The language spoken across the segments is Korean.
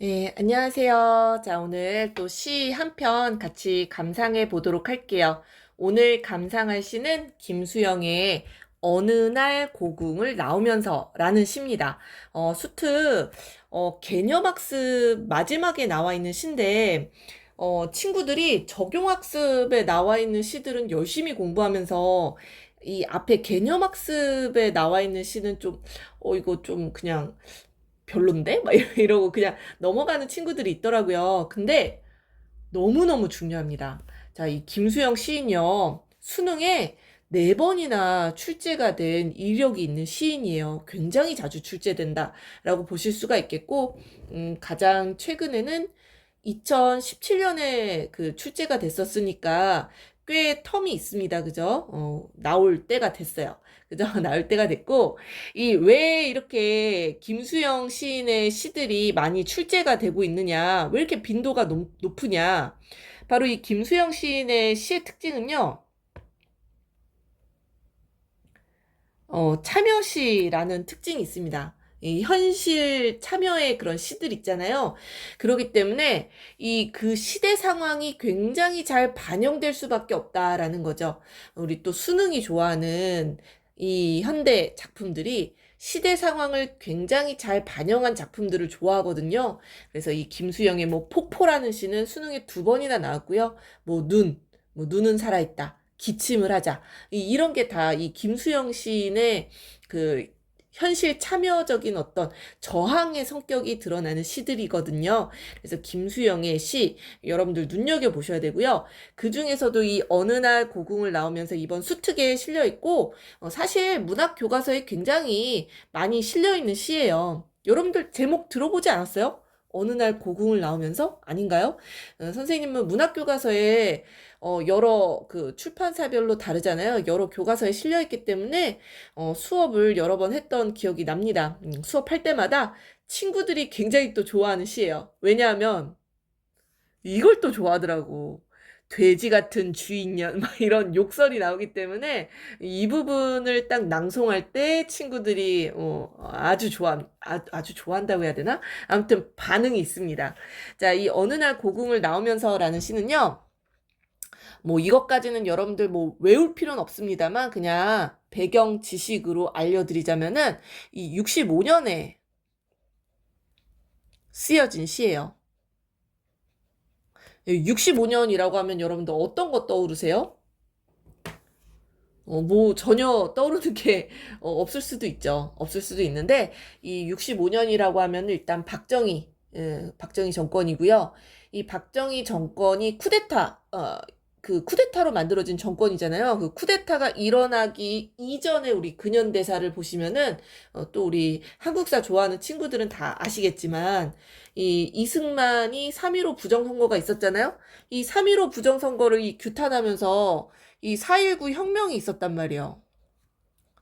네, 안녕하세요. 자, 오늘 또 시 한 편 같이 감상해 보도록 할게요. 오늘 감상할 시는 김수영의 어느 날 고궁을 나오면서 라는 시입니다. 수트, 개념학습 마지막에 나와 있는 시인데, 친구들이 적용학습에 나와 있는 시들은 열심히 공부하면서 이 앞에 개념학습에 나와 있는 시는 좀, 이거 좀 그냥 별론데? 막 이러고 그냥 넘어가는 친구들이 있더라고요. 근데 너무너무 중요합니다. 자, 이 김수영 시인요. 수능에 네 번이나 출제가 된 이력이 있는 시인이에요. 굉장히 자주 출제된다라고 보실 수가 있겠고, 가장 최근에는 2017년에 그 출제가 됐었으니까 꽤 텀이 있습니다. 그죠? 나올 때가 됐어요. 그죠? 나올 때가 됐고, 이 왜 이렇게 김수영 시인의 시들이 많이 출제가 되고 있느냐, 왜 이렇게 빈도가 높으냐. 바로 이 김수영 시인의 시의 특징은요, 참여시라는 특징이 있습니다. 이 현실 참여의 그런 시들 있잖아요. 그렇기 때문에 이 그 시대 상황이 굉장히 잘 반영될 수밖에 없다라는 거죠. 우리 또 수능이 좋아하는 이 현대 작품들이 시대 상황을 굉장히 잘 반영한 작품들을 좋아하거든요. 그래서 이 김수영의 뭐 폭포라는 시는 수능에 두 번이나 나왔고요. 뭐 눈은 살아있다. 기침을 하자. 이런 게 다 이 김수영 시인의 그 현실 참여적인 어떤 저항의 성격이 드러나는 시들이거든요. 그래서 김수영의 시 여러분들 눈여겨보셔야 되고요. 그 중에서도 이 어느 날 고궁을 나오면서 이번 수특에 실려 있고 사실 문학 교과서에 굉장히 많이 실려 있는 시예요. 여러분들 제목 들어보지 않았어요? 어느 날 고궁을 나오면서 아닌가요? 선생님은 문학 교과서에 여러 그 출판사별로 다르잖아요. 여러 교과서에 실려 있기 때문에 수업을 여러 번 했던 기억이 납니다. 수업할 때마다 친구들이 굉장히 또 좋아하는 시예요. 왜냐하면 이걸 또 좋아하더라고. 돼지 같은 주인년 막 이런 욕설이 나오기 때문에 이 부분을 딱 낭송할 때 친구들이 아주 좋아한다고 해야 되나? 아무튼 반응이 있습니다. 자, 이 어느 날 고궁을 나오면서라는 시는요. 뭐 이것까지는 여러분들 뭐 외울 필요는 없습니다만 그냥 배경 지식으로 알려드리자면은 이 65년에 쓰여진 시예요. 65년이라고 하면 여러분들 어떤 거 떠오르세요? 뭐 전혀 떠오르는 게 없을 수도 있죠. 없을 수도 있는데 이 65년이라고 하면 일단 박정희 정권이고요. 이 박정희 정권이 그 쿠데타로 만들어진 정권이잖아요. 그 쿠데타가 일어나기 이전에 우리 근현대사를 보시면은 또 우리 한국사 좋아하는 친구들은 다 아시겠지만 이 이승만이 3.15 부정선거가 있었잖아요. 이 3.15 부정선거를 이 규탄하면서 이 4.19 혁명이 있었단 말이에요.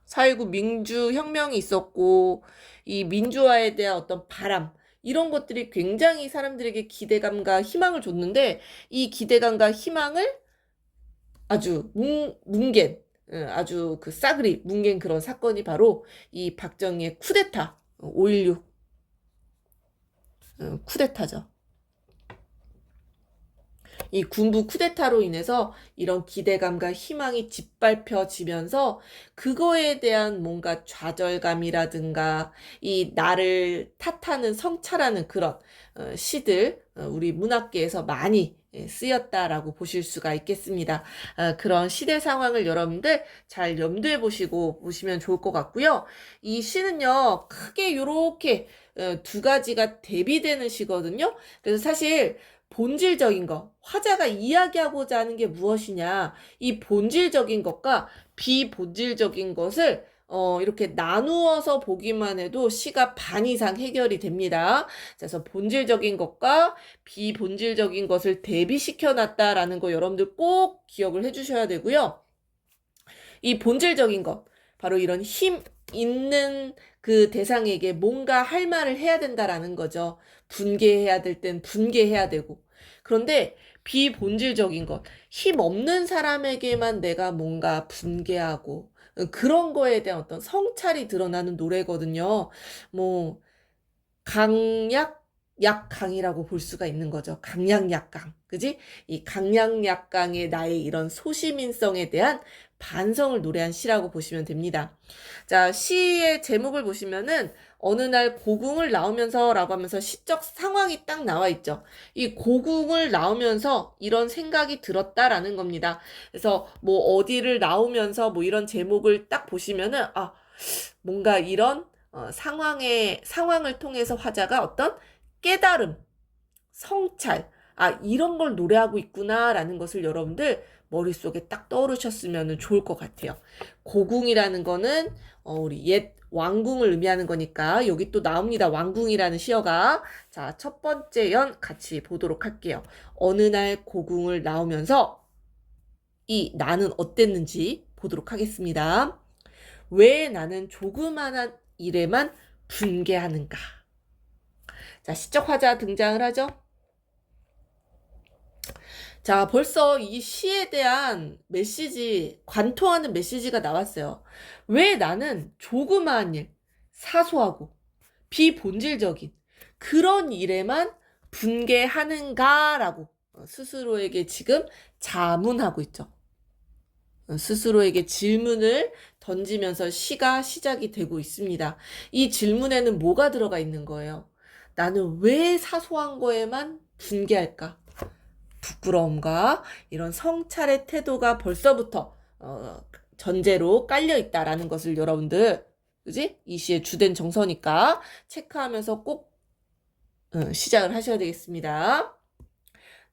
4.19 민주혁명이 있었고, 이 민주화에 대한 어떤 바람, 이런 것들이 굉장히 사람들에게 기대감과 희망을 줬는데, 이 기대감과 희망을 아주 뭉갠, 아주 그 싸그리 뭉갠 그런 사건이 바로 이 박정희의 쿠데타, 5.16 쿠데타죠. 이 군부 쿠데타로 인해서 이런 기대감과 희망이 짓밟혀지면서 그거에 대한 뭔가 좌절감이라든가 이 나를 탓하는 성찰하는 그런 시들 우리 문학계에서 많이 쓰였다라고 보실 수가 있겠습니다. 그런 시대 상황을 여러분들 잘 염두에 보시면 좋을 것 같고요. 이 시는요, 크게 이렇게 두 가지가 대비되는 시거든요. 그래서 사실 본질적인 것, 화자가 이야기하고자 하는 게 무엇이냐, 이 본질적인 것과 비본질적인 것을 이렇게 나누어서 보기만 해도 시가 반 이상 해결이 됩니다. 그래서 본질적인 것과 비본질적인 것을 대비시켜 놨다라는 거 여러분들 꼭 기억을 해주셔야 되고요. 이 본질적인 것, 바로 이런 힘 있는 그 대상에게 뭔가 할 말을 해야 된다라는 거죠. 분개해야 될 땐 분개해야 되고. 그런데 비본질적인 것, 힘 없는 사람에게만 내가 뭔가 분개하고 그런 거에 대한 어떤 성찰이 드러나는 노래거든요. 뭐 강약 약강이라고 볼 수가 있는 거죠. 강약약강. 그지? 이 강약약강의 나의 이런 소시민성에 대한 반성을 노래한 시라고 보시면 됩니다. 자, 시의 제목을 보시면은 어느 날 고궁을 나오면서 라고 하면서 시적 상황이 딱 나와 있죠. 이 고궁을 나오면서 이런 생각이 들었다라는 겁니다. 그래서 뭐 어디를 나오면서 뭐 이런 제목을 딱 보시면은 뭔가 이런 상황을 통해서 화자가 어떤 깨달음, 성찰, 이런 걸 노래하고 있구나라는 것을 여러분들 머릿속에 딱 떠오르셨으면 좋을 것 같아요. 고궁이라는 거는 우리 옛 왕궁을 의미하는 거니까 여기 또 나옵니다. 왕궁이라는 시어가. 자, 첫 번째 연 같이 보도록 할게요. 어느 날 고궁을 나오면서 이 나는 어땠는지 보도록 하겠습니다. 왜 나는 조그만한 일에만 분개하는가? 자, 시적 화자 등장을 하죠. 자, 벌써 이 시에 대한 메시지, 관통하는 메시지가 나왔어요. 왜 나는 조그마한 일, 사소하고 비본질적인 그런 일에만 분개하는가라고 스스로에게 지금 자문하고 있죠. 스스로에게 질문을 던지면서 시가 시작이 되고 있습니다. 이 질문에는 뭐가 들어가 있는 거예요? 나는 왜 사소한 거에만 분개할까? 부끄러움과 이런 성찰의 태도가 벌써부터 전제로 깔려 있다라는 것을 여러분들, 그지? 이 시의 주된 정서니까 체크하면서 꼭 시작을 하셔야 되겠습니다.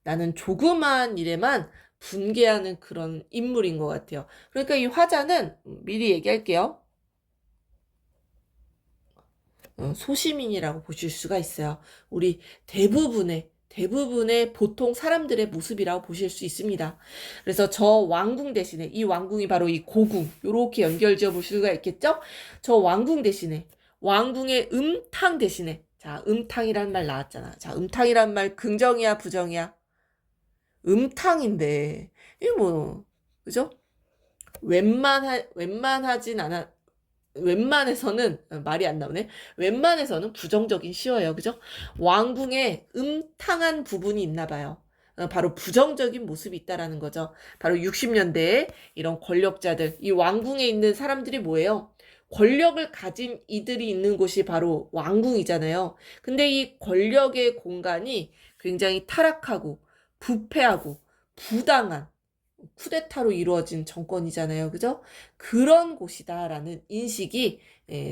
나는 조그마한 일에만 분개하는 그런 인물인 것 같아요. 그러니까 이 화자는 미리 얘기할게요. 소시민이라고 보실 수가 있어요. 우리 대부분의 보통 사람들의 모습이라고 보실 수 있습니다. 그래서 저 왕궁 대신에 이 왕궁이 바로 이 고궁 이렇게 연결지어 볼 수가 있겠죠? 저 왕궁 대신에 왕궁의 음탕 대신에 자 음탕이란 말 나왔잖아. 자 음탕이란 말 긍정이야 부정이야? 음탕인데 이게 뭐 그죠? 웬만하진 않아. 웬만해서는 말이 안 나오네. 웬만해서는 부정적인 시어예요. 그죠? 왕궁에 음탕한 부분이 있나 봐요. 바로 부정적인 모습이 있다라는 거죠. 바로 60년대에 이런 권력자들, 이 왕궁에 있는 사람들이 뭐예요? 권력을 가진 이들이 있는 곳이 바로 왕궁이잖아요. 근데 이 권력의 공간이 굉장히 타락하고 부패하고 부당한 쿠데타로 이루어진 정권이잖아요. 그죠? 그런 곳이다라는 인식이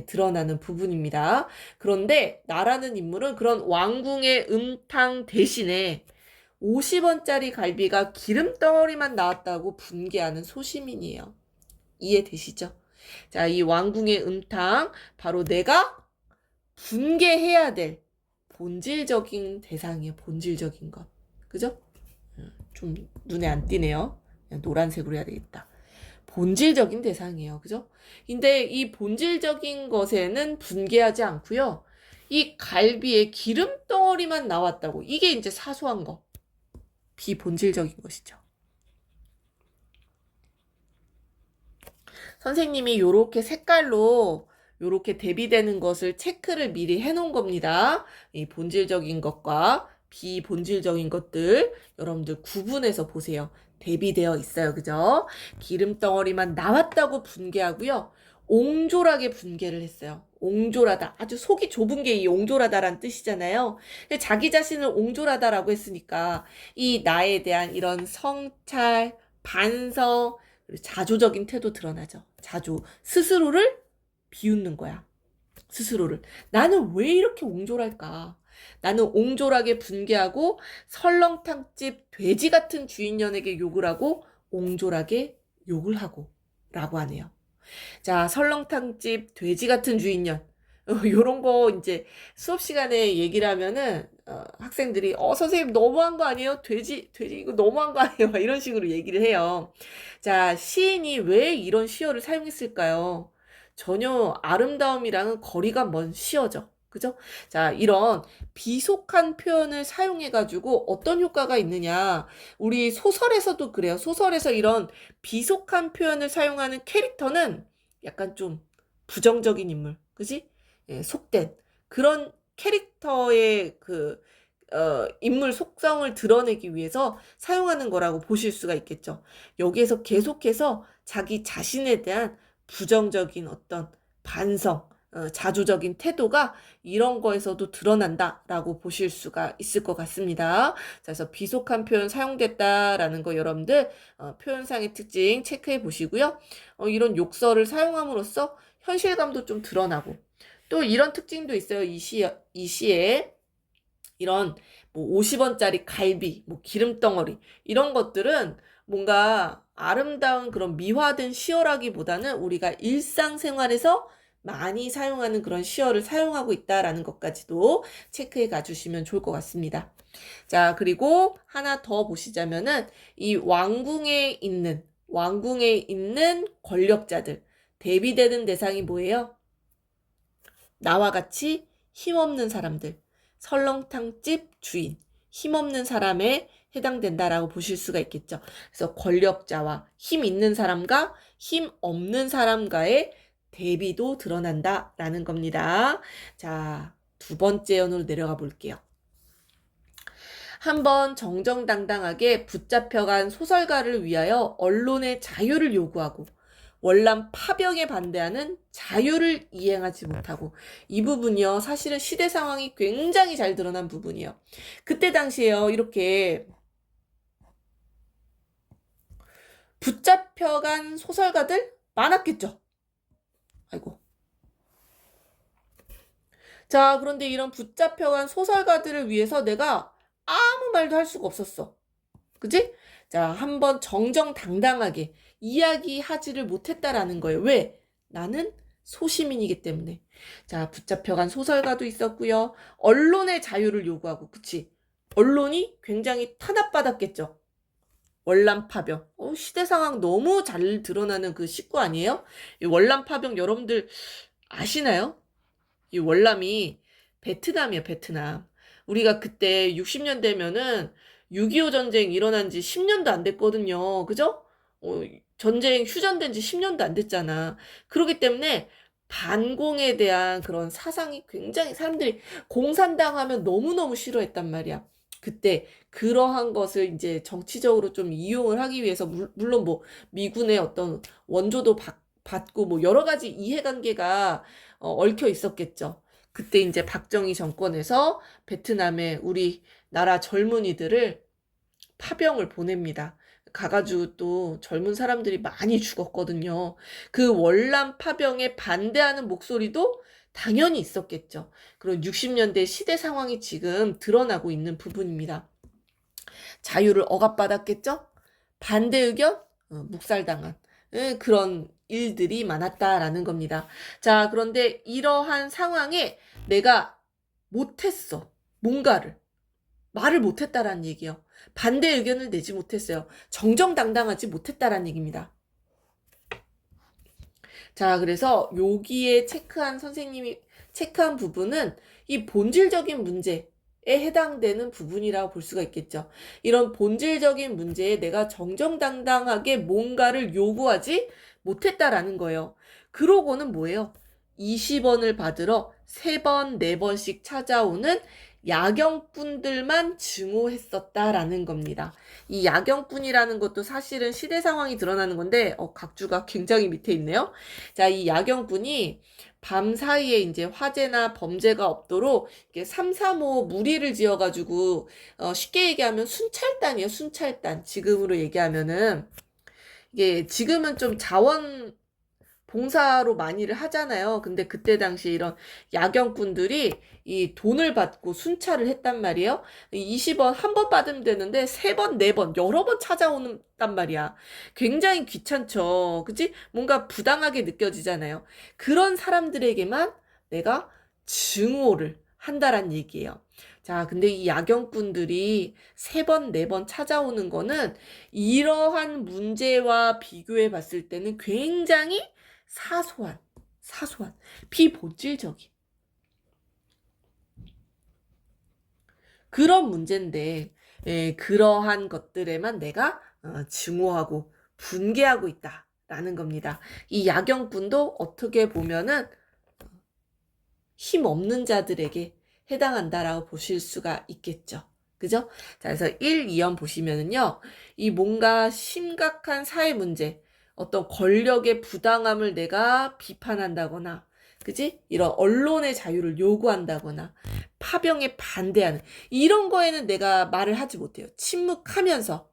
드러나는 부분입니다. 그런데 나라는 인물은 그런 왕궁의 음탕 대신에 50원짜리 갈비가 기름덩어리만 나왔다고 분개하는 소시민이에요. 이해되시죠? 자, 이 왕궁의 음탕, 바로 내가 분개해야 될 본질적인 대상이에요. 본질적인 것. 그죠? 좀 눈에 안 띄네요. 그냥 노란색으로 해야 되겠다. 본질적인 대상이에요. 그죠? 근데 이 본질적인 것에는 분개하지 않고요. 이 갈비에 기름덩어리만 나왔다고. 이게 이제 사소한 거. 비본질적인 것이죠. 선생님이 요렇게 색깔로 요렇게 대비되는 것을 체크를 미리 해놓은 겁니다. 이 본질적인 것과 비본질적인 것들 여러분들 구분해서 보세요. 대비되어 있어요. 그죠? 기름덩어리만 나왔다고 분개하고요. 옹졸하게 분개를 했어요. 옹졸하다. 아주 속이 좁은 게 이 옹졸하다란 뜻이잖아요. 자기 자신을 옹졸하다라고 했으니까 이 나에 대한 이런 성찰, 반성, 자조적인 태도 드러나죠. 자조. 스스로를 비웃는 거야. 스스로를. 나는 왜 이렇게 옹졸할까? 나는 옹졸하게 분개하고 설렁탕집 돼지 같은 주인년에게 욕을 하고 옹졸하게 욕을 하고 라고 하네요. 자, 설렁탕집 돼지 같은 주인년. 요런 거 이제 수업 시간에 얘기를 하면은 학생들이 선생님 너무한 거 아니에요? 돼지 이거 너무한 거 아니에요? 막 이런 식으로 얘기를 해요. 자, 시인이 왜 이런 시어를 사용했을까요? 전혀 아름다움이랑은 거리가 먼 시어죠. 그죠? 자, 이런 비속한 표현을 사용해가지고 어떤 효과가 있느냐. 우리 소설에서도 그래요. 소설에서 이런 비속한 표현을 사용하는 캐릭터는 약간 좀 부정적인 인물. 그지? 예, 속된 그런 캐릭터의 인물 속성을 드러내기 위해서 사용하는 거라고 보실 수가 있겠죠. 여기에서 계속해서 자기 자신에 대한 부정적인 어떤 반성, 자조적인 태도가 이런 거에서도 드러난다라고 보실 수가 있을 것 같습니다. 자, 그래서 비속한 표현 사용됐다라는 거 여러분들 표현상의 특징 체크해 보시고요. 이런 욕설을 사용함으로써 현실감도 좀 드러나고 또 이런 특징도 있어요. 이 시에 이런 뭐 50원짜리 갈비, 뭐 기름덩어리 이런 것들은 뭔가 아름다운 그런 미화된 시어라기보다는 우리가 일상생활에서 많이 사용하는 그런 시어를 사용하고 있다라는 것까지도 체크해 가주시면 좋을 것 같습니다. 자, 그리고 하나 더 보시자면은 이 왕궁에 있는 권력자들 대비되는 대상이 뭐예요? 나와 같이 힘없는 사람들, 설렁탕집 주인, 힘없는 사람에 해당된다라고 보실 수가 있겠죠. 그래서 권력자와 힘 있는 사람과 힘 없는 사람과의 대비도 드러난다라는 겁니다. 자, 두 번째 연으로 내려가 볼게요. 한번 정정당당하게 붙잡혀간 소설가를 위하여 언론의 자유를 요구하고 월남 파병에 반대하는 자유를 이행하지 못하고 이 부분이요. 사실은 시대 상황이 굉장히 잘 드러난 부분이에요. 그때 당시에요. 이렇게 붙잡혀간 소설가들 많았겠죠. 아이고. 자, 그런데 이런 붙잡혀간 소설가들을 위해서 내가 아무 말도 할 수가 없었어. 그치? 자, 한번 정정당당하게 이야기하지를 못했다라는 거예요. 왜? 나는 소시민이기 때문에. 자, 붙잡혀간 소설가도 있었고요. 언론의 자유를 요구하고, 그치? 언론이 굉장히 탄압받았겠죠. 월남파병. 시대 상황 너무 잘 드러나는 그 식구 아니에요? 이 월남파병 여러분들 아시나요? 이 월남이 베트남이에요, 베트남. 우리가 그때 60년대면은 6.25 전쟁 일어난 지 10년도 안 됐거든요. 그죠? 전쟁 휴전된 지 10년도 안 됐잖아. 그렇기 때문에 반공에 대한 그런 사상이 굉장히 사람들이 공산당 하면 너무너무 싫어했단 말이야. 그때 그러한 것을 이제 정치적으로 좀 이용을 하기 위해서 물론 뭐 미군의 어떤 원조도 받고 뭐 여러 가지 이해관계가 얽혀 있었겠죠. 그때 이제 박정희 정권에서 베트남에 우리 나라 젊은이들을 파병을 보냅니다. 가가지고 또 젊은 사람들이 많이 죽었거든요. 그 월남 파병에 반대하는 목소리도 당연히 있었겠죠. 그리고 60년대 시대 상황이 지금 드러나고 있는 부분입니다. 자유를 억압받았겠죠? 반대 의견? 묵살당한 그런 일들이 많았다라는 겁니다. 자, 그런데 이러한 상황에 내가 못했어. 뭔가를. 말을 못했다라는 얘기예요. 반대 의견을 내지 못했어요. 정정당당하지 못했다라는 얘기입니다. 자, 그래서 여기에 선생님이 체크한 부분은 이 본질적인 문제에 해당되는 부분이라고 볼 수가 있겠죠. 이런 본질적인 문제에 내가 정정당당하게 뭔가를 요구하지 못했다라는 거예요. 그러고는 뭐예요? 20원을 받으러 3번, 4번씩 찾아오는 야경꾼들만 증오했었다라는 겁니다. 이 야경꾼이라는 것도 사실은 시대 상황이 드러나는 건데, 각주가 굉장히 밑에 있네요. 자, 이 야경꾼이 밤 사이에 이제 화재나 범죄가 없도록 이렇게 335 무리를 지어가지고, 쉽게 얘기하면 순찰단이에요, 순찰단. 지금으로 얘기하면은, 이게 지금은 좀 자원 봉사로 많이를 하잖아요. 근데 그때 당시에 이런 야경꾼들이 이 돈을 받고 순찰을 했단 말이에요. 20원 한 번 받으면 되는데 3번, 4번, 여러 번 찾아오는단 말이야. 굉장히 귀찮죠. 그치? 뭔가 부당하게 느껴지잖아요. 그런 사람들에게만 내가 증오를 한다란 얘기예요. 자, 근데 이 야경꾼들이 3번, 4번 찾아오는 거는 이러한 문제와 비교해 봤을 때는 굉장히 사소한, 비본질적인 그런 문제인데, 그러한 것들에만 내가 증오하고 분개하고 있다라는 겁니다. 이 야경꾼도 어떻게 보면은 힘 없는 자들에게 해당한다라고 보실 수가 있겠죠. 그죠? 자, 그래서 1, 2연 보시면은요, 이 뭔가 심각한 사회 문제, 어떤 권력의 부당함을 내가 비판한다거나, 그지? 이런 언론의 자유를 요구한다거나, 파병에 반대하는, 이런 거에는 내가 말을 하지 못해요. 침묵하면서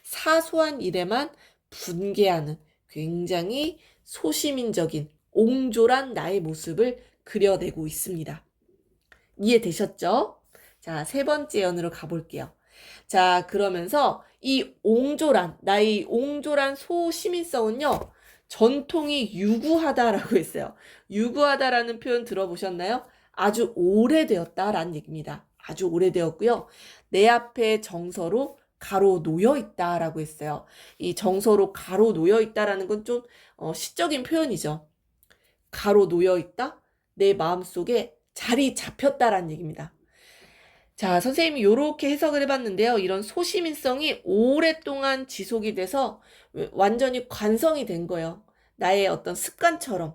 사소한 일에만 분개하는 굉장히 소시민적인 옹졸한 나의 모습을 그려내고 있습니다. 이해되셨죠? 자, 세 번째 연으로 가볼게요. 자, 그러면서 이 나의 옹졸한 소시민성은요, 전통이 유구하다라고 했어요. 유구하다라는 표현 들어보셨나요? 아주 오래되었다라는 얘기입니다. 아주 오래되었고요. 내 앞에 정서로 가로 놓여 있다라고 했어요. 이 정서로 가로 놓여 있다라는 건 좀 시적인 표현이죠. 가로 놓여 있다? 내 마음속에 자리 잡혔다라는 얘기입니다. 자, 선생님이 이렇게 해석을 해봤는데요. 이런 소시민성이 오랫동안 지속이 돼서 완전히 관성이 된 거예요. 나의 어떤 습관처럼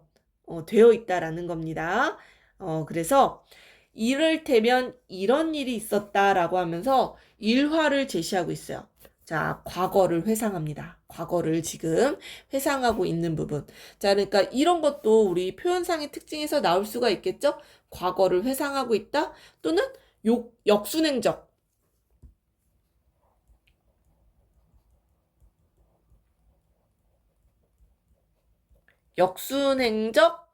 되어 있다라는 겁니다. 그래서 이를테면 이런 일이 있었다라고 하면서 일화를 제시하고 있어요. 자, 과거를 회상합니다. 과거를 지금 회상하고 있는 부분. 자, 그러니까 이런 것도 우리 표현상의 특징에서 나올 수가 있겠죠? 과거를 회상하고 있다? 또는 역순행적. 역순행적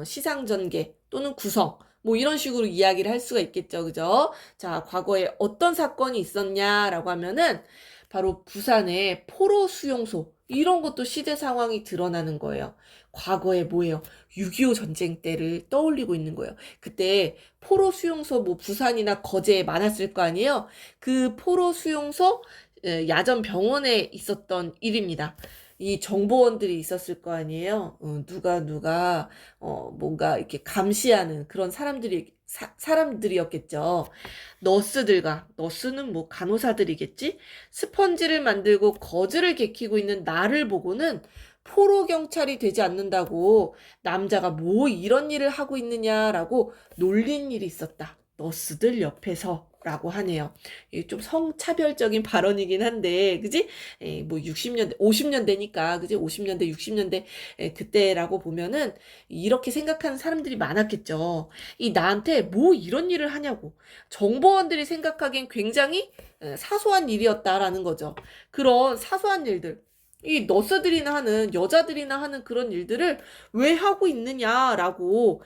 시상전개 또는 구성. 뭐 이런 식으로 이야기를 할 수가 있겠죠. 그죠? 자, 과거에 어떤 사건이 있었냐라고 하면은 바로 부산의 포로 수용소. 이런 것도 시대 상황이 드러나는 거예요. 과거에 뭐예요? 6.25 전쟁 때를 떠올리고 있는 거예요. 그때 포로 수용소 뭐 부산이나 거제에 많았을 거 아니에요? 그 포로 수용소 야전 병원에 있었던 일입니다. 이 정보원들이 있었을 거 아니에요. 누가 뭔가 이렇게 감시하는 그런 사람들이었겠죠. 너스는 뭐 간호사들이겠지? 스펀지를 만들고 거즈를 개키고 있는 나를 보고는 포로 경찰이 되지 않는다고 남자가 뭐 이런 일을 하고 있느냐라고 놀린 일이 있었다. 너스들 옆에서 라고 하네요. 좀 성차별적인 발언이긴 한데, 그지? 뭐 60년대, 50년대니까, 그지? 50년대, 60년대, 그때라고 보면은 이렇게 생각하는 사람들이 많았겠죠. 나한테 뭐 이런 일을 하냐고. 정보원들이 생각하기엔 굉장히 사소한 일이었다라는 거죠. 그런 사소한 일들. 이 너스들이나 하는, 여자들이나 하는 그런 일들을 왜 하고 있느냐라고,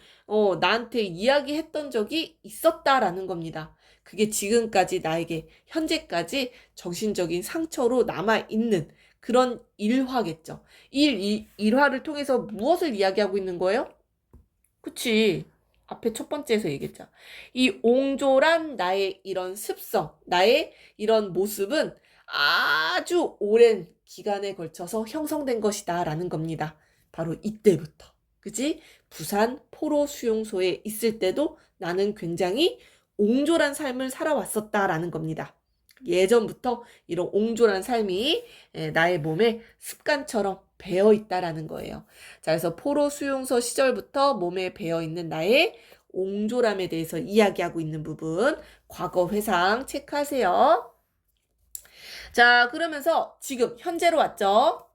나한테 이야기했던 적이 있었다라는 겁니다. 그게 지금까지 나에게 현재까지 정신적인 상처로 남아있는 그런 일화겠죠. 일화를 통해서 무엇을 이야기하고 있는 거예요? 그치. 앞에 첫 번째에서 얘기했죠. 이 옹졸한 나의 이런 습성, 나의 이런 모습은 아주 오랜 기간에 걸쳐서 형성된 것이다 라는 겁니다. 바로 이때부터. 그치? 부산 포로 수용소에 있을 때도 나는 굉장히 옹졸한 삶을 살아왔었다라는 겁니다. 예전부터 이런 옹졸한 삶이 나의 몸에 습관처럼 배어 있다라는 거예요. 자, 그래서 포로 수용소 시절부터 몸에 배어 있는 나의 옹졸함에 대해서 이야기하고 있는 부분, 과거 회상 체크하세요. 자, 그러면서 지금 현재로 왔죠?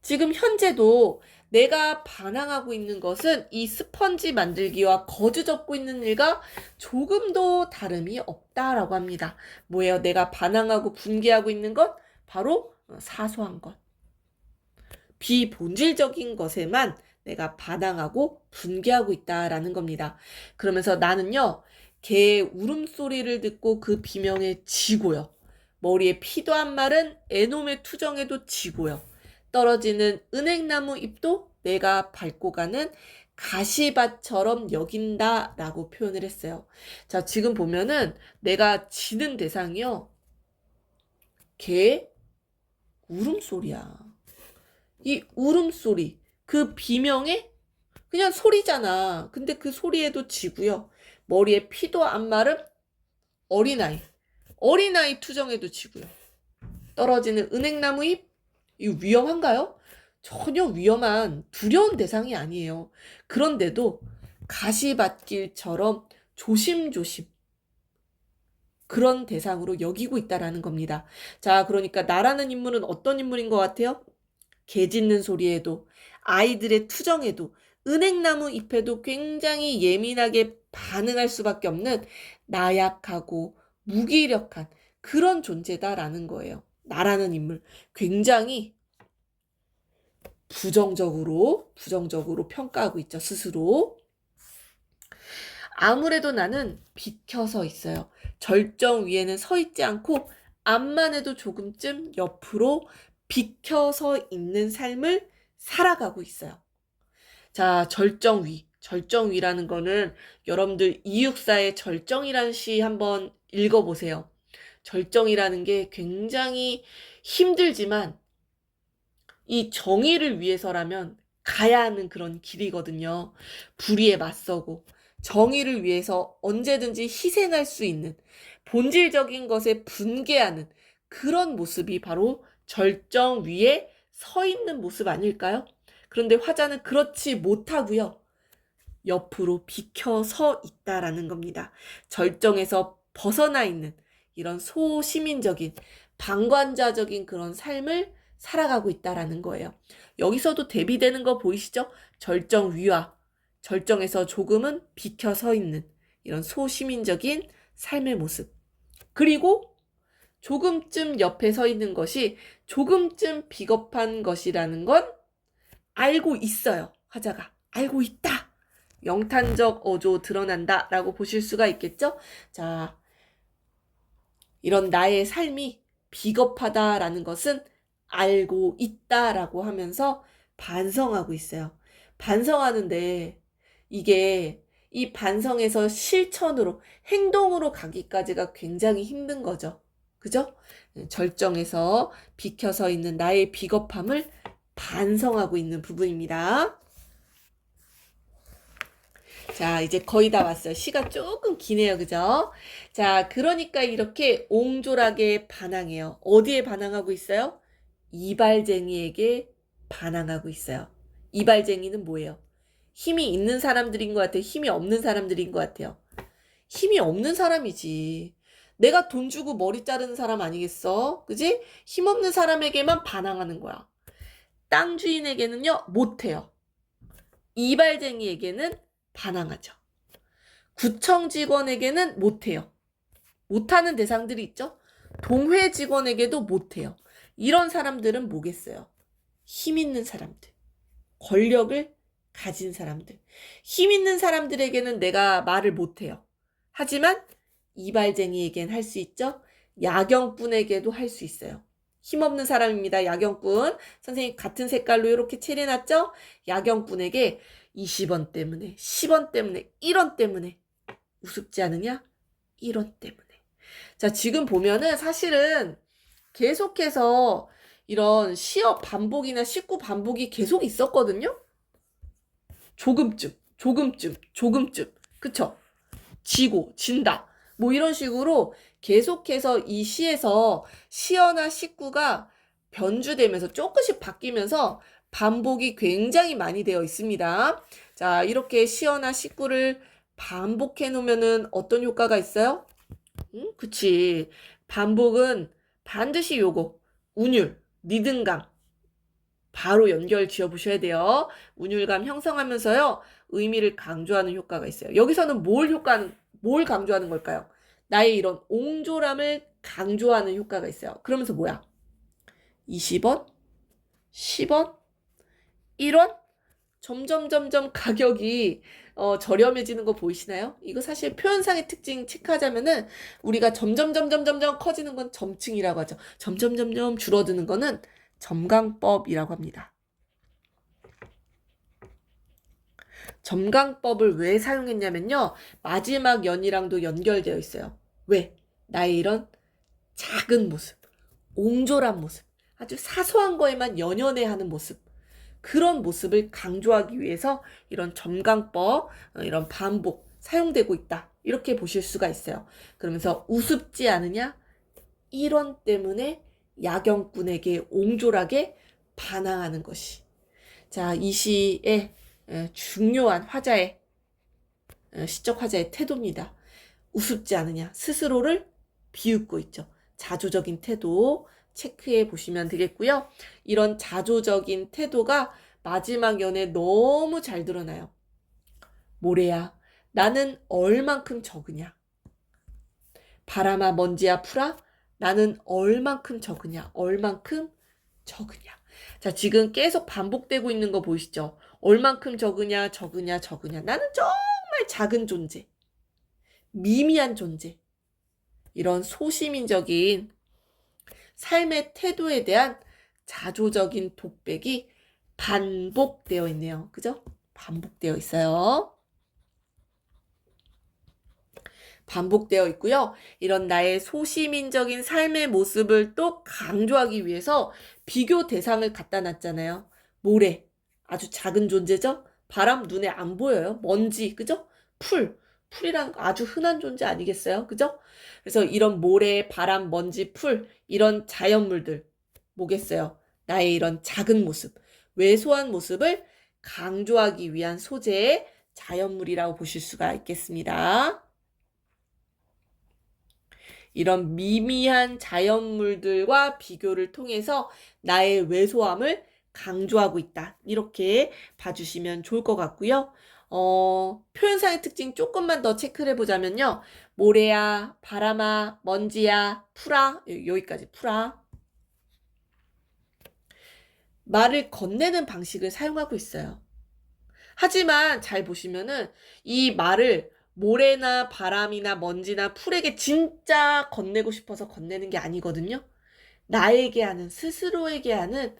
지금 현재도 내가 반항하고 있는 것은 이 스펀지 만들기와 거즈 접고 있는 일과 조금도 다름이 없다라고 합니다. 뭐예요? 내가 반항하고 분개하고 있는 것? 바로 사소한 것. 비본질적인 것에만 내가 반항하고 분개하고 있다라는 겁니다. 그러면서 나는요, 개의 울음소리를 듣고 그 비명에 지고요. 머리에 피도 안 마른 애놈의 투정에도 지고요. 떨어지는 은행나무 잎도 내가 밟고 가는 가시밭처럼 여긴다라고 표현을 했어요. 자, 지금 보면은 내가 지는 대상이요. 개 울음소리야. 이 울음소리, 그 비명에 그냥 소리잖아. 근데 그 소리에도 지고요. 머리에 피도 안 마른 어린아이 투정에도 지고요. 떨어지는 은행나무 잎, 이거 위험한가요? 전혀 두려운 대상이 아니에요. 그런데도 가시밭길처럼 조심조심 그런 대상으로 여기고 있다라는 겁니다. 자, 그러니까 나라는 인물은 어떤 인물인 것 같아요? 개 짖는 소리에도, 아이들의 투정에도, 은행나무 잎에도 굉장히 예민하게 반응할 수밖에 없는 나약하고 무기력한 그런 존재다라는 거예요. 나라는 인물. 굉장히 부정적으로 평가하고 있죠, 스스로. 아무래도 나는 비켜서 있어요. 절정 위에는 서 있지 않고 앞만 해도 조금쯤 옆으로 비켜서 있는 삶을 살아가고 있어요. 자, 절정위라는 거는 여러분들 이육사의 절정이라는 시 한번 읽어보세요. 절정이라는 게 굉장히 힘들지만 이 정의를 위해서라면 가야 하는 그런 길이거든요. 불의에 맞서고 정의를 위해서 언제든지 희생할 수 있는 본질적인 것에 분개하는 그런 모습이 바로 절정 위에 서 있는 모습 아닐까요? 그런데 화자는 그렇지 못하고요. 옆으로 비켜서 있다라는 겁니다. 절정에서 벗어나 있는 이런 소시민적인 방관자적인 그런 삶을 살아가고 있다라는 거예요. 여기서도 대비되는 거 보이시죠? 절정 위와 절정에서 조금은 비켜 서 있는 이런 소시민적인 삶의 모습. 그리고 조금쯤 옆에 서 있는 것이 조금쯤 비겁한 것이라는 건 알고 있어요. 화자가 알고 있다. 영탄적 어조 드러난다 라고 보실 수가 있겠죠? 자, 이런 나의 삶이 비겁하다라는 것은 알고 있다라고 하면서 반성하고 있어요. 반성하는데 이게 이 반성에서 실천으로 행동으로 가기까지가 굉장히 힘든 거죠. 그죠? 절정에서 비켜서 있는 나의 비겁함을 반성하고 있는 부분입니다. 자, 이제 거의 다 왔어요. 시가 조금 기네요. 그죠? 자, 그러니까 이렇게 옹졸하게 반항해요. 어디에 반항하고 있어요? 이발쟁이에게 반항하고 있어요. 이발쟁이는 뭐예요? 힘이 있는 사람들인 것 같아요? 힘이 없는 사람들인 것 같아요? 힘이 없는 사람이지. 내가 돈 주고 머리 자르는 사람 아니겠어? 그지? 힘없는 사람에게만 반항하는 거야. 땅 주인에게는요, 못해요. 이발쟁이에게는 반항하죠. 구청 직원에게는 못해요. 못하는 대상들이 있죠. 동회 직원에게도 못해요. 이런 사람들은 뭐겠어요? 힘 있는 사람들, 권력을 가진 사람들. 힘 있는 사람들에게는 내가 말을 못해요. 하지만 이발쟁이에겐 할 수 있죠. 야경꾼에게도 할 수 있어요. 힘없는 사람입니다. 야경꾼. 선생님 같은 색깔로 이렇게 칠해놨죠? 야경꾼에게 20원 때문에, 10원 때문에, 1원 때문에 우습지 않으냐? 1원 때문에. 자, 지금 보면은 사실은 계속해서 이런 시업 반복이나 식구 반복이 계속 있었거든요? 조금쯤. 그쵸? 지고, 진다. 뭐 이런 식으로 계속해서 이 시에서 시어나 식구가 변주되면서 조금씩 바뀌면서 반복이 굉장히 많이 되어 있습니다. 자, 이렇게 시어나 식구를 반복해 놓으면은 어떤 효과가 있어요? 그치. 반복은 반드시 요거, 운율, 리듬감, 바로 연결 지어보셔야 돼요. 운율감 형성하면서요, 의미를 강조하는 효과가 있어요. 여기서는 뭘 강조하는 걸까요? 나의 이런 옹졸함을 강조하는 효과가 있어요. 그러면서 뭐야? 20원? 10원? 1원? 점점 가격이 저렴해지는 거 보이시나요? 이거 사실 표현상의 특징 체크하자면은 우리가 점점 커지는 건 점층이라고 하죠. 점점 줄어드는 거는 점강법이라고 합니다. 점강법을 왜 사용했냐면요. 마지막 연이랑도 연결되어 있어요. 왜? 나의 이런 작은 모습, 옹졸한 모습, 아주 사소한 거에만 연연해하는 모습, 그런 모습을 강조하기 위해서 이런 점강법, 이런 반복 사용되고 있다. 이렇게 보실 수가 있어요. 그러면서 우습지 않으냐? 1원 때문에 야경꾼에게 옹졸하게 반항하는 것이. 자, 이 시의 중요한 화자의 시적 화자의 태도입니다. 우습지 않으냐, 스스로를 비웃고 있죠. 자조적인 태도 체크해 보시면 되겠고요. 이런 자조적인 태도가 마지막 연에 너무 잘 드러나요. 모래야, 나는 얼만큼 적으냐? 바람아, 먼지야, 풀아, 나는 얼만큼 적으냐? 얼만큼 적으냐? 자, 지금 계속 반복되고 있는 거 보이시죠? 얼만큼 적으냐, 적으냐, 적으냐. 나는 정말 작은 존재, 미미한 존재. 이런 소시민적인 삶의 태도에 대한 자조적인 독백이 반복되어 있네요. 그죠? 반복되어 있어요. 반복되어 있고요. 이런 나의 소시민적인 삶의 모습을 또 강조하기 위해서 비교 대상을 갖다 놨잖아요. 모래, 아주 작은 존재죠? 바람, 눈에 안 보여요. 먼지, 그죠? 풀이란 아주 흔한 존재 아니겠어요? 그죠? 그래서 이런 모래, 바람, 먼지, 풀, 이런 자연물들, 뭐겠어요? 나의 이런 작은 모습, 왜소한 모습을 강조하기 위한 소재의 자연물이라고 보실 수가 있겠습니다. 이런 미미한 자연물들과 비교를 통해서 나의 왜소함을 강조하고 있다. 이렇게 봐주시면 좋을 것 같고요. 표현상의 특징 조금만 더 체크를 해보자면요. 모래야, 바람아, 먼지야, 풀아, 여기까지 풀아. 말을 건네는 방식을 사용하고 있어요. 하지만 잘 보시면은 이 말을 모래나 바람이나 먼지나 풀에게 진짜 건네고 싶어서 건네는 게 아니거든요. 나에게 하는, 스스로에게 하는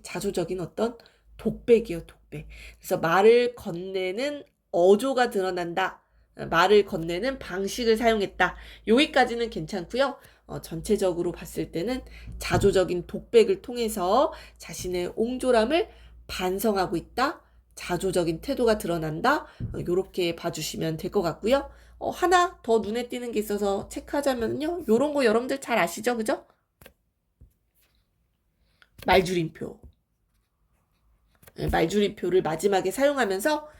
자조적인 어떤 독백이요, 독백. 그래서 말을 건네는 어조가 드러난다. 말을 건네는 방식을 사용했다. 여기까지는 괜찮고요. 전체적으로 봤을 때는 자조적인 독백을 통해서 자신의 옹졸함을 반성하고 있다. 자조적인 태도가 드러난다. 이렇게 봐주시면 될 것 같고요. 하나 더 눈에 띄는 게 있어서 체크하자면요. 요런 거 여러분들 잘 아시죠? 그죠? 말줄임표. 말줄임표를 마지막에 사용하면서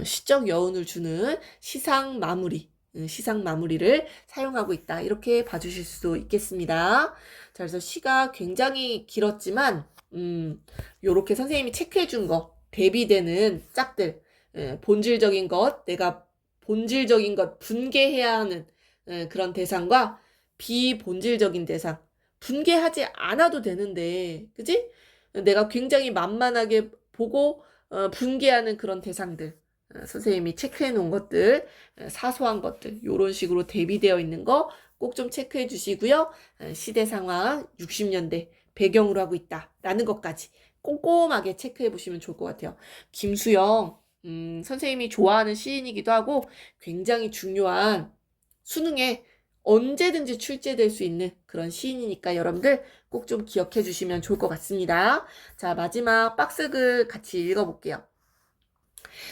시적 여운을 주는 시상 마무리를 사용하고 있다. 이렇게 봐주실 수 있겠습니다. 자, 그래서 시가 굉장히 길었지만 요렇게 선생님이 체크해 준 거, 대비되는 짝들, 본질적인 것, 내가 본질적인 것 분개해야 하는 그런 대상과 비본질적인 대상, 분개하지 않아도 되는데, 그지? 내가 굉장히 만만하게 보고 분개하는 그런 대상들, 선생님이 체크해 놓은 것들, 사소한 것들, 이런 식으로 대비되어 있는 거 꼭 좀 체크해 주시고요. 시대 상황 60년대 배경으로 하고 있다라는 것까지 꼼꼼하게 체크해 보시면 좋을 것 같아요. 김수영, 선생님이 좋아하는 시인이기도 하고 굉장히 중요한 수능에 언제든지 출제될 수 있는 그런 시인이니까 여러분들 꼭 좀 기억해 주시면 좋을 것 같습니다. 자, 마지막 박스글 같이 읽어볼게요.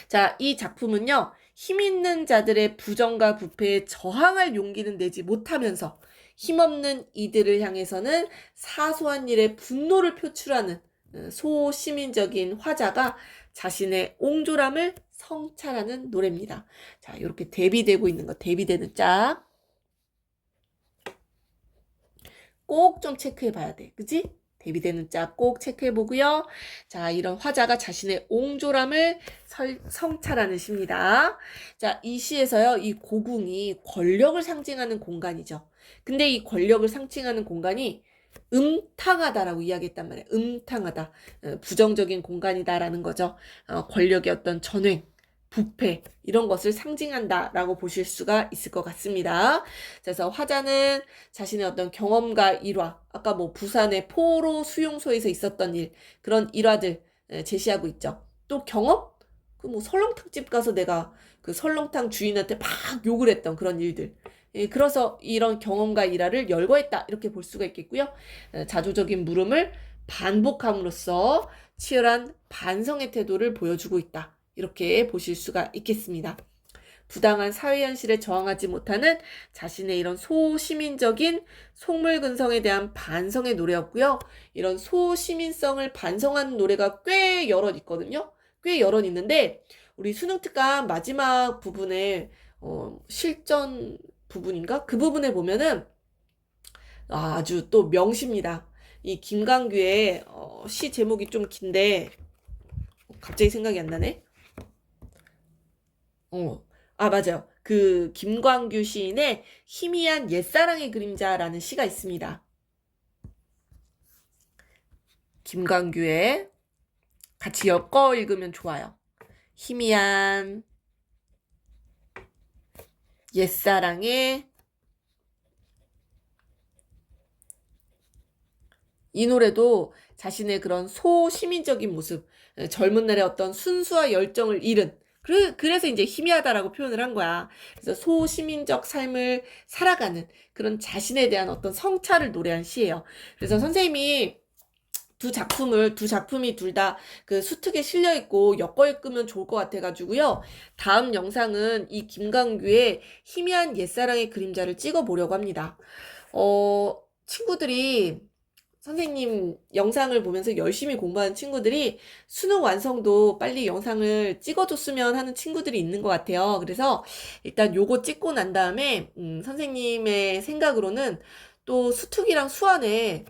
자, 이 작품은요, 힘 있는 자들의 부정과 부패에 저항할 용기는 내지 못하면서 힘없는 이들을 향해서는 사소한 일에 분노를 표출하는 소시민적인 화자가 자신의 옹졸함을 성찰하는 노래입니다. 자, 이렇게 대비되고 있는 거, 대비되는 짝. 꼭 좀 체크해 봐야 돼. 그지? 대비되는 짝 꼭 체크해 보고요. 자, 이런 화자가 자신의 옹졸함을 성찰하는 시입니다. 자, 이 시에서요, 이 고궁이 권력을 상징하는 공간이죠. 근데 이 권력을 상징하는 공간이 음탕하다라고 이야기했단 말이에요. 음탕하다. 부정적인 공간이다라는 거죠. 권력의 어떤 전횡, 부패 이런 것을 상징한다라고 보실 수가 있을 것 같습니다. 그래서 화자는 자신의 어떤 경험과 일화, 아까 뭐 부산의 포로 수용소에서 있었던 일, 그런 일화들 제시하고 있죠. 또 경험? 그 뭐 설렁탕집 가서 내가 그 설렁탕 주인한테 막 욕을 했던 그런 일들. 그래서 이런 경험과 일화를 열거했다 이렇게 볼 수가 있겠고요. 자조적인 물음을 반복함으로써 치열한 반성의 태도를 보여주고 있다. 이렇게 보실 수가 있겠습니다. 부당한 사회 현실에 저항하지 못하는 자신의 이런 소시민적인 속물근성에 대한 반성의 노래였고요. 이런 소시민성을 반성하는 노래가 꽤 여럿 있거든요. 꽤 여론 있는데 우리 수능 특강 마지막 부분에 실전 부분인가? 그 부분에 보면은 아주 또 명시입니다. 이 김광규의 시 제목이 좀 긴데 갑자기 생각이 안 나네. 맞아요. 그 김광규 시인의 희미한 옛사랑의 그림자라는 시가 있습니다. 김광규의 같이 엮어 읽으면 좋아요. 희미한 옛사랑의 이 노래도 자신의 그런 소시민적인 모습, 젊은 날의 어떤 순수와 열정을 잃은 그래서 이제 희미하다라고 표현을 한 거야. 그래서 소시민적 삶을 살아가는 그런 자신에 대한 어떤 성찰을 노래한 시예요. 그래서 선생님이 두 작품이 둘 다 그 수특에 실려 있고 엮어 읽으면 좋을 것 같아가지고요. 다음 영상은 이 김광규의 희미한 옛사랑의 그림자를 찍어 보려고 합니다. 친구들이 선생님 영상을 보면서 열심히 공부하는 친구들이 수능 완성도 빨리 영상을 찍어줬으면 하는 친구들이 있는 것 같아요. 그래서 일단 요거 찍고 난 다음에 선생님의 생각으로는 또 수특이랑 수완에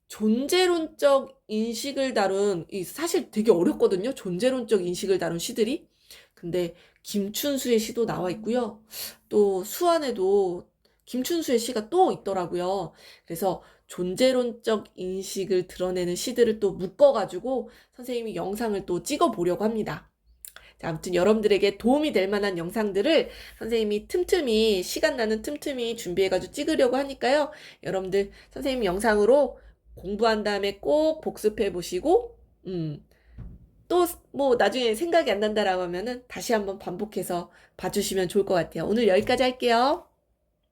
존재론적 인식을 다룬 사실 되게 어렵거든요. 존재론적 인식을 다룬 시들이. 근데 김춘수의 시도 나와 있고요. 또 수완에도 김춘수의 시가 또 있더라고요. 그래서 존재론적 인식을 드러내는 시들을 또 묶어가지고 선생님이 영상을 또 찍어 보려고 합니다. 자, 아무튼 여러분들에게 도움이 될 만한 영상들을 선생님이 틈틈이 시간 나는 틈틈이 준비해가지고 찍으려고 하니까요. 여러분들 선생님 영상으로 공부한 다음에 꼭 복습해 보시고 또 뭐 나중에 생각이 안 난다라고 하면은 다시 한번 반복해서 봐주시면 좋을 것 같아요. 오늘 여기까지 할게요.